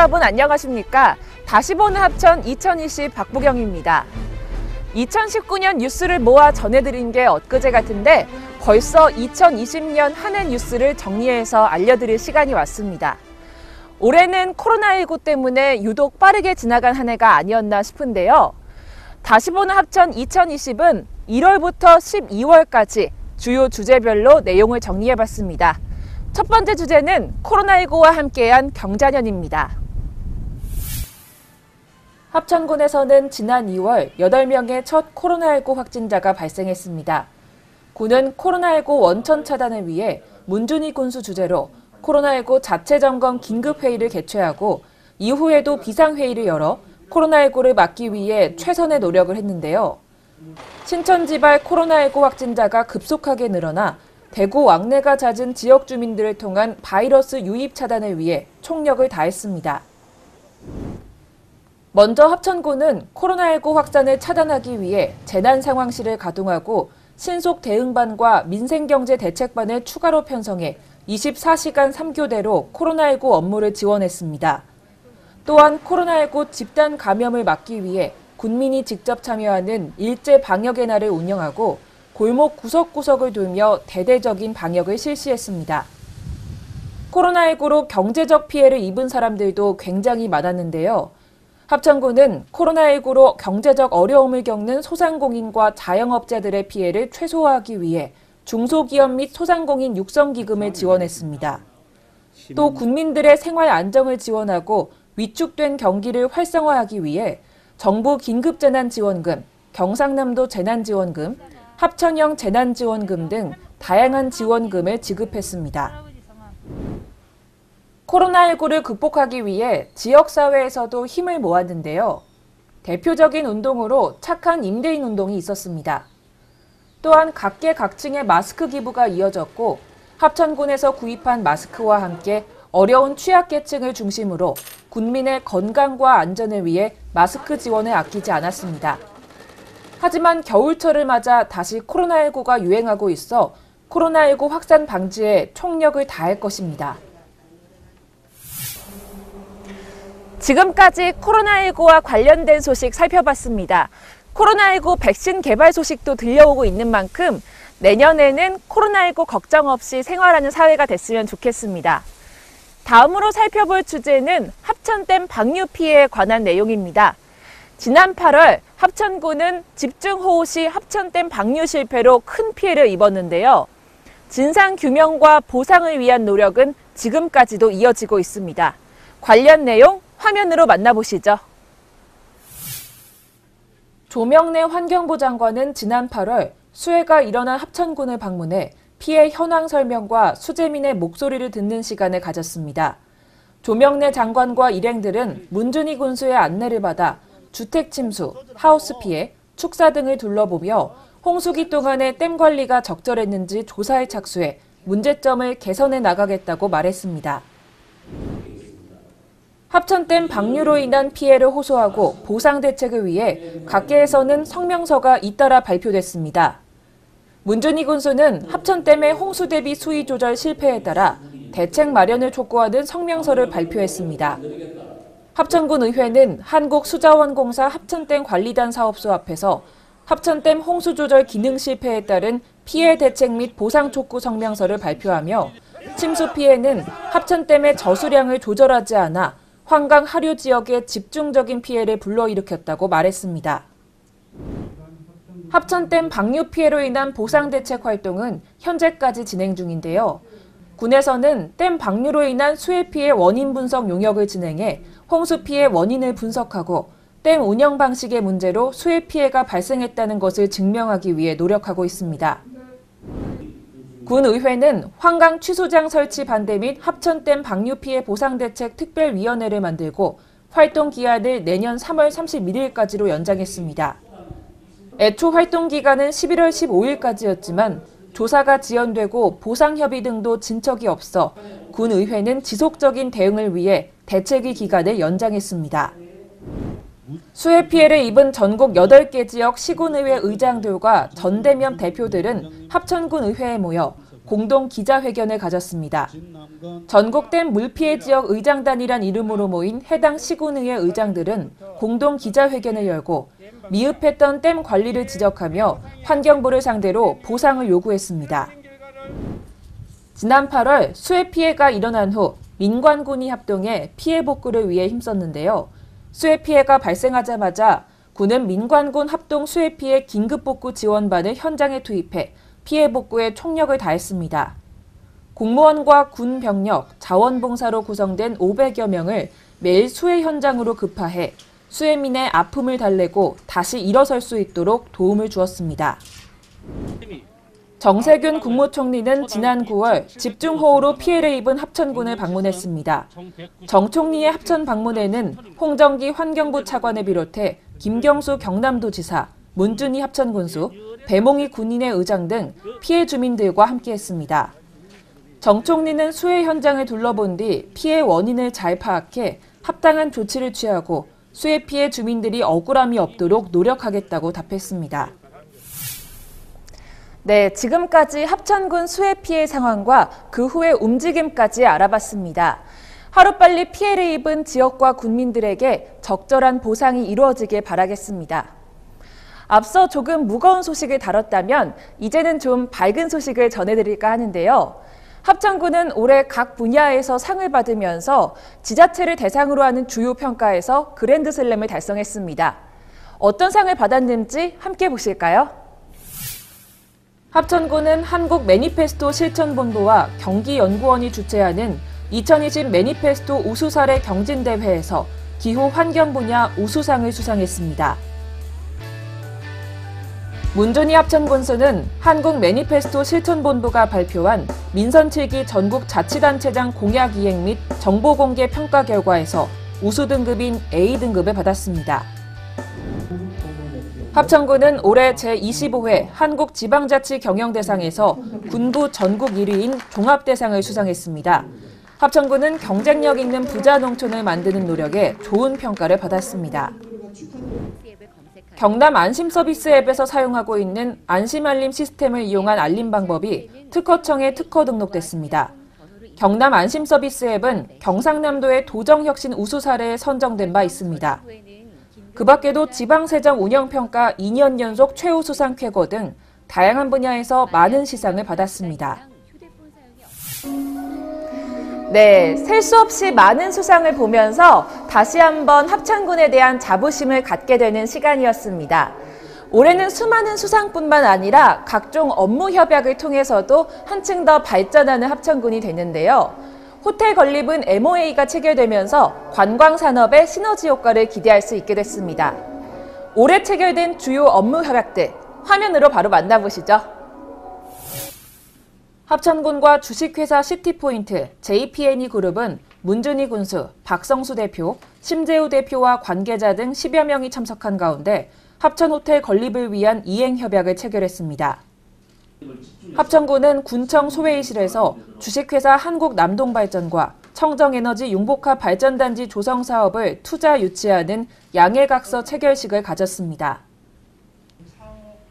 여러분 안녕하십니까? 다시 보는 합천 2020 박보경입니다. 2019년 뉴스를 모아 전해드린 게 엊그제 같은데 벌써 2020년 한 해 뉴스를 정리해서 알려드릴 시간이 왔습니다. 올해는 코로나19 때문에 유독 빠르게 지나간 한 해가 아니었나 싶은데요. 다시 보는 합천 2020은 1월부터 12월까지 주요 주제별로 내용을 정리해봤습니다. 첫 번째 주제는 코로나19와 함께한 경자년입니다. 합천군에서는 지난 2월 8명의 첫 코로나19 확진자가 발생했습니다. 군은 코로나19 원천 차단을 위해 문준희 군수 주재로 코로나19 자체 점검 긴급회의를 개최하고 이후에도 비상회의를 열어 코로나19를 막기 위해 최선의 노력을 했는데요. 신천지발 코로나19 확진자가 급속하게 늘어나 대구 왕래가 잦은 지역 주민들을 통한 바이러스 유입 차단을 위해 총력을 다했습니다. 먼저 합천군은 코로나19 확산을 차단하기 위해 재난상황실을 가동하고 신속 대응반과 민생경제 대책반을 추가로 편성해 24시간 3교대로 코로나19 업무를 지원했습니다. 또한 코로나19 집단 감염을 막기 위해 군민이 직접 참여하는 일제 방역의 날을 운영하고 골목 구석구석을 돌며 대대적인 방역을 실시했습니다. 코로나19로 경제적 피해를 입은 사람들도 굉장히 많았는데요. 합천군은 코로나19로 경제적 어려움을 겪는 소상공인과 자영업자들의 피해를 최소화하기 위해 중소기업 및 소상공인 육성기금을 지원했습니다. 또 국민들의 생활 안정을 지원하고 위축된 경기를 활성화하기 위해 정부 긴급재난지원금, 경상남도 재난지원금, 합천형 재난지원금 등 다양한 지원금을 지급했습니다. 코로나19를 극복하기 위해 지역사회에서도 힘을 모았는데요. 대표적인 운동으로 착한 임대인 운동이 있었습니다. 또한 각계각층의 마스크 기부가 이어졌고 합천군에서 구입한 마스크와 함께 어려운 취약계층을 중심으로 군민의 건강과 안전을 위해 마스크 지원을 아끼지 않았습니다. 하지만 겨울철을 맞아 다시 코로나19가 유행하고 있어 코로나19 확산 방지에 총력을 다할 것입니다. 지금까지 코로나19와 관련된 소식 살펴봤습니다. 코로나19 백신 개발 소식도 들려오고 있는 만큼 내년에는 코로나19 걱정 없이 생활하는 사회가 됐으면 좋겠습니다. 다음으로 살펴볼 주제는 합천댐 방류 피해에 관한 내용입니다. 지난 8월 합천군은 집중호우 시 합천댐 방류 실패로 큰 피해를 입었는데요. 진상규명과 보상을 위한 노력은 지금까지도 이어지고 있습니다. 관련 내용 화면으로 만나보시죠. 조명래 환경부 장관은 지난 8월 수해가 일어난 합천군을 방문해 피해 현황 설명과 수재민의 목소리를 듣는 시간을 가졌습니다. 조명래 장관과 일행들은 문준희 군수의 안내를 받아 주택 침수, 하우스 피해, 축사 등을 둘러보며 홍수기 동안의 댐 관리가 적절했는지 조사에 착수해 문제점을 개선해 나가겠다고 말했습니다. 합천댐 방류로 인한 피해를 호소하고 보상 대책을 위해 각계에서는 성명서가 잇따라 발표됐습니다. 문준희 군수는 합천댐의 홍수 대비 수위 조절 실패에 따라 대책 마련을 촉구하는 성명서를 발표했습니다. 합천군 의회는 한국수자원공사 합천댐 관리단 사업소 앞에서 합천댐 홍수 조절 기능 실패에 따른 피해 대책 및 보상 촉구 성명서를 발표하며 침수 피해는 합천댐의 저수량을 조절하지 않아 환강 하류 지역에 집중적인 피해를 불러일으켰다고 말했습니다. 합천댐 방류 피해로 인한 보상 대책 활동은 현재까지 진행 중인데요. 군에서는 댐 방류로 인한 수해 피해 원인 분석 용역을 진행해 홍수 피해 원인을 분석하고 댐 운영 방식의 문제로 수해 피해가 발생했다는 것을 증명하기 위해 노력하고 있습니다. 군의회는 환강 취수장 설치 반대 및 합천댐 방류 피해 보상 대책 특별위원회를 만들고 활동 기한을 내년 3월 31일까지로 연장했습니다. 애초 활동 기간은 11월 15일까지였지만 조사가 지연되고 보상 협의 등도 진척이 없어 군의회는 지속적인 대응을 위해 대책위 기간을 연장했습니다. 수해 피해를 입은 전국 8개 지역 시군의회 의장들과 전대면 대표들은 합천군 의회에 모여 공동 기자회견을 가졌습니다. 전국댐 물피해 지역 의장단이란 이름으로 모인 해당 시군의회 의장들은 공동 기자회견을 열고 미흡했던 댐 관리를 지적하며 환경부를 상대로 보상을 요구했습니다. 지난 8월 수해 피해가 일어난 후 민관군이 합동해 피해 복구를 위해 힘썼는데요. 수해 피해가 발생하자마자 군은 민관군 합동 수해 피해 긴급복구 지원반을 현장에 투입해 피해 복구에 총력을 다했습니다. 공무원과 군 병력, 자원봉사로 구성된 500여 명을 매일 수해 현장으로 급파해 수해민의 아픔을 달래고 다시 일어설 수 있도록 도움을 주었습니다. 정세균 국무총리는 지난 9월 집중호우로 피해를 입은 합천군을 방문했습니다. 정 총리의 합천 방문에는 홍정기 환경부 차관을 비롯해 김경수 경남도지사, 문준희 합천군수, 배몽희 군인의 의장 등 피해 주민들과 함께했습니다. 정 총리는 수해 현장을 둘러본 뒤 피해 원인을 잘 파악해 합당한 조치를 취하고 수해 피해 주민들이 억울함이 없도록 노력하겠다고 답했습니다. 네, 지금까지 합천군 수해 피해 상황과 그 후의 움직임까지 알아봤습니다. 하루빨리 피해를 입은 지역과 군민들에게 적절한 보상이 이루어지길 바라겠습니다. 앞서 조금 무거운 소식을 다뤘다면 이제는 좀 밝은 소식을 전해드릴까 하는데요. 합천군은 올해 각 분야에서 상을 받으면서 지자체를 대상으로 하는 주요 평가에서 그랜드슬램을 달성했습니다. 어떤 상을 받았는지 함께 보실까요? 합천군은 한국 매니페스토 실천본부와 경기연구원이 주최하는 2020 매니페스토 우수사례 경진대회에서 기후 환경 분야 우수상을 수상했습니다. 문준희 합천군수는 한국 매니페스토 실천본부가 발표한 민선 7기 전국 자치단체장 공약 이행 및 정보 공개 평가 결과에서 우수 등급인 A등급을 받았습니다. 합천군은 올해 제25회 한국지방자치경영대상에서 군부 전국 1위인 종합대상을 수상했습니다. 합천군은 경쟁력 있는 부자 농촌을 만드는 노력에 좋은 평가를 받았습니다. 경남 안심서비스 앱에서 사용하고 있는 안심알림 시스템을 이용한 알림 방법이 특허청에 특허 등록됐습니다. 경남 안심서비스 앱은 경상남도의 도정혁신 우수 사례에 선정된 바 있습니다. 그 밖에도 지방세정 운영평가 2년 연속 최우수상 쾌거 등 다양한 분야에서 많은 시상을 받았습니다. 네, 셀 수 없이 많은 수상을 보면서 다시 한번 합천군에 대한 자부심을 갖게 되는 시간이었습니다. 올해는 수많은 수상뿐만 아니라 각종 업무 협약을 통해서도 한층 더 발전하는 합천군이 되는데요. 호텔 건립은 MOA가 체결되면서 관광산업의 시너지 효과를 기대할 수 있게 됐습니다. 올해 체결된 주요 업무 협약들, 화면으로 바로 만나보시죠. 합천군과 주식회사 시티포인트, JP&E그룹은 문준희 군수, 박성수 대표, 심재우 대표와 관계자 등 10여 명이 참석한 가운데 합천호텔 건립을 위한 이행협약을 체결했습니다. 합천군은 군청 소회의실에서 주식회사 한국남동발전과 청정에너지 융복합 발전단지 조성 사업을 투자 유치하는 양해각서 체결식을 가졌습니다.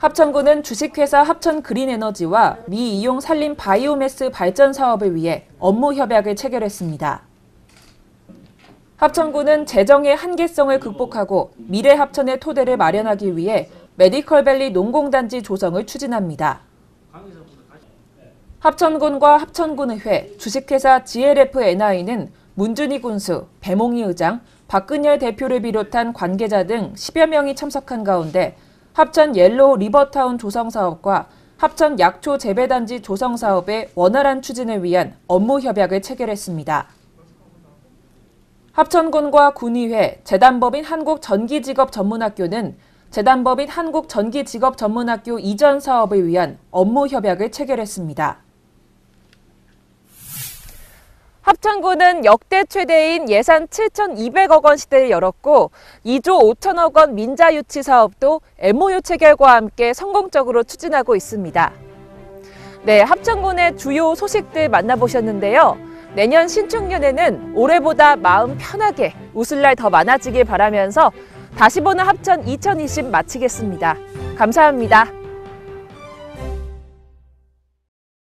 합천군은 주식회사 합천그린에너지와 미이용 산림 바이오매스 발전 사업을 위해 업무 협약을 체결했습니다. 합천군은 재정의 한계성을 극복하고 미래 합천의 토대를 마련하기 위해 메디컬밸리 농공단지 조성을 추진합니다. 합천군과 합천군의회, 주식회사 GLF-NI는 문준희 군수, 배몽희 의장, 박근열 대표를 비롯한 관계자 등 10여 명이 참석한 가운데 합천 옐로우 리버타운 조성 사업과 합천 약초 재배단지 조성 사업의 원활한 추진을 위한 업무 협약을 체결했습니다. 합천군과 군의회, 재단법인 한국전기직업전문학교는 재단법인 한국전기직업전문학교 이전 사업을 위한 업무 협약을 체결했습니다. 합천군은 역대 최대인 예산 7,200억 원 시대를 열었고 2조 5천억 원 민자 유치 사업도 MOU 체결과 함께 성공적으로 추진하고 있습니다. 네, 합천군의 주요 소식들 만나보셨는데요. 내년 신축년에는 올해보다 마음 편하게 웃을 날 더 많아지길 바라면서 다시 보는 합천 2020 마치겠습니다. 감사합니다.